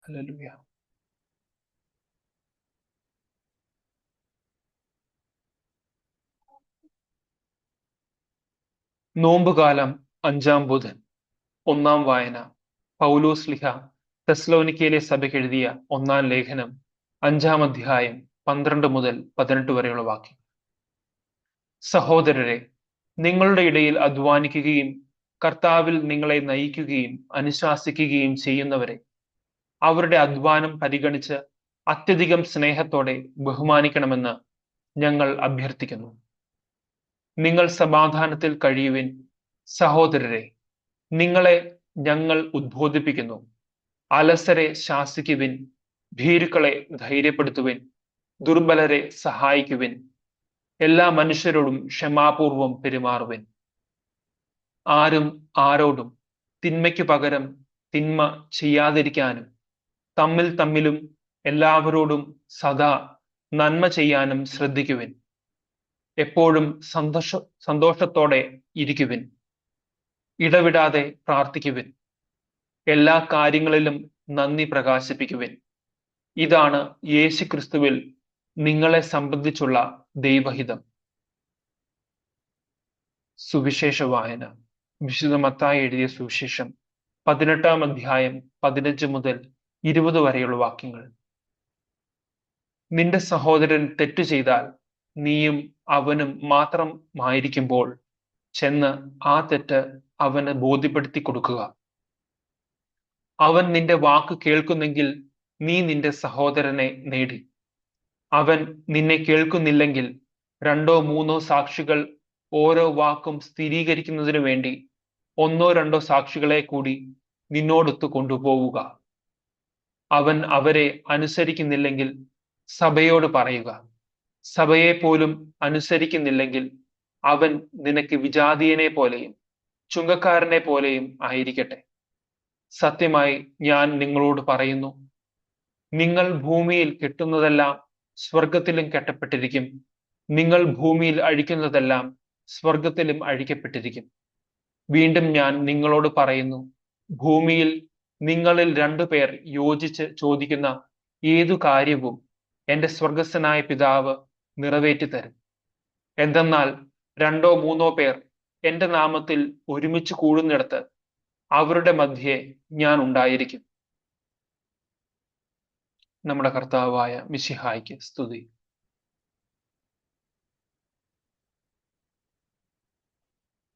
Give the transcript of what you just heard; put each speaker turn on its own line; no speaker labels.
Hallelujah. നോമ്പുകാലം 5-ാം ബുധൻ. 1-ാം വായന. പൗലോസ് ശ്ലീഹ തെസ്സലോനിക്കയിലെ സഭയ്ക്ക് എഴുതിയ 1-ാം ലേഖനം 5-ാം അധ്യായം 12 മുതൽ 18 വരെയുള്ള വാക്യം. സഹോദരരെ, നിങ്ങളുടെ ഇടയിൽ അധ്വാനിക്കുകയും കർത്താവിൽ നിങ്ങളെ നയിക്കുകയും അനുശാസിക്കുകയും ചെയ്യുന്നവരെ അവരുടെ അധ്വാനം പരിഗണിച്ച് അത്യധികം സ്നേഹത്തോടെ ബഹുമാനിക്കണമെന്ന് ഞങ്ങൾ അഭ്യർത്ഥിക്കുന്നു. നിങ്ങൾ സമാധാനത്തിൽ കഴിയുവിൻ. സഹോദരരെ, നിങ്ങളെ ഞങ്ങൾ ഉദ്ബോധിപ്പിക്കുന്നു. അലസരെ ശാസിക്കുവിൻ, ഭീരുക്കളെ ധൈര്യപ്പെടുത്തുവിൻ, ദുർബലരെ സഹായിക്കുവിൻ, എല്ലാ മനുഷ്യരോടും ക്ഷമാപൂർവം പെരുമാറുവിൻ. ആരും ആരോടും തിന്മയ്ക്കു പകരം തിന്മ ചെയ്യാതിരിക്കാനും തമ്മിൽ തമ്മിലും എല്ലാവരോടും സദാ നന്മ ചെയ്യാനും ശ്രദ്ധിക്കുവിൻ. എപ്പോഴും സന്തോഷത്തോടെ ഇരിക്കുവിൻ. ഇടവിടാതെ പ്രാർത്ഥിക്കുവിൻ. എല്ലാ കാര്യങ്ങളിലും നന്ദി പ്രകാശിപ്പിക്കുവിൻ. ഇതാണ് യേശുക്രിസ്തുവിൽ നിങ്ങളെ സംബന്ധിച്ചുള്ള ദൈവഹിതം. സുവിശേഷ വായന. വിശുദ്ധ മത്തായി എഴുതിയ സുവിശേഷം 18-ാം അധ്യായം 15 മുതൽ 20 വരെയുള്ള വാക്യങ്ങൾ. നിന്റെ സഹോദരൻ തെറ്റു ചെയ്താൽ നീയും അവനും മാത്രമായിരിക്കുമ്പോൾ ചെന്ന് ആ തെറ്റ് അവന് ബോധ്യപ്പെടുത്തി കൊടുക്കുക. അവൻ നിന്റെ വാക്ക് കേൾക്കുന്നെങ്കിൽ നീ നിന്റെ സഹോദരനെ നേടി. അവൻ നിന്നെ കേൾക്കുന്നില്ലെങ്കിൽ 2-3 സാക്ഷികൾ ഓരോ വാക്കും സ്ഥിരീകരിക്കുന്നതിനു വേണ്ടി 1-2 സാക്ഷികളെ കൂടി നിന്നോടൊത്ത് കൊണ്ടുപോവുക. അവൻ അവരെ അനുസരിക്കുന്നില്ലെങ്കിൽ സഭയോട് പറയുക. സഭയെ പോലും അനുസരിക്കുന്നില്ലെങ്കിൽ അവൻ നിനക്ക് വിജാതീയനെ പോലെയും ചുങ്കക്കാരനെ പോലെയും ആയിരിക്കട്ടെ. സത്യമായി ഞാൻ നിങ്ങളോട് പറയുന്നു, നിങ്ങൾ ഭൂമിയിൽ കെട്ടുന്നതെല്ലാം സ്വർഗത്തിലും കെട്ടപ്പെട്ടിരിക്കും, നിങ്ങൾ ഭൂമിയിൽ അഴിക്കുന്നതെല്ലാം സ്വർഗത്തിലും അഴിക്കപ്പെട്ടിരിക്കും. വീണ്ടും ഞാൻ നിങ്ങളോട് പറയുന്നു, ഭൂമിയിൽ നിങ്ങളിൽ 2 പേർ യോജിച്ച് ചോദിക്കുന്ന ഏതു കാര്യവും എന്റെ സ്വർഗസ്ഥനായ പിതാവ് നിറവേറ്റി തരും. എന്തെന്നാൽ 2-3 പേർ എന്റെ നാമത്തിൽ ഒരുമിച്ച് കൂടുന്നിടത്ത് അവരുടെ മധ്യേ ഞാൻ ഉണ്ടായിരിക്കും. നമ്മുടെ കർത്താവായ മിശിഹായ്ക്ക് സ്തുതി.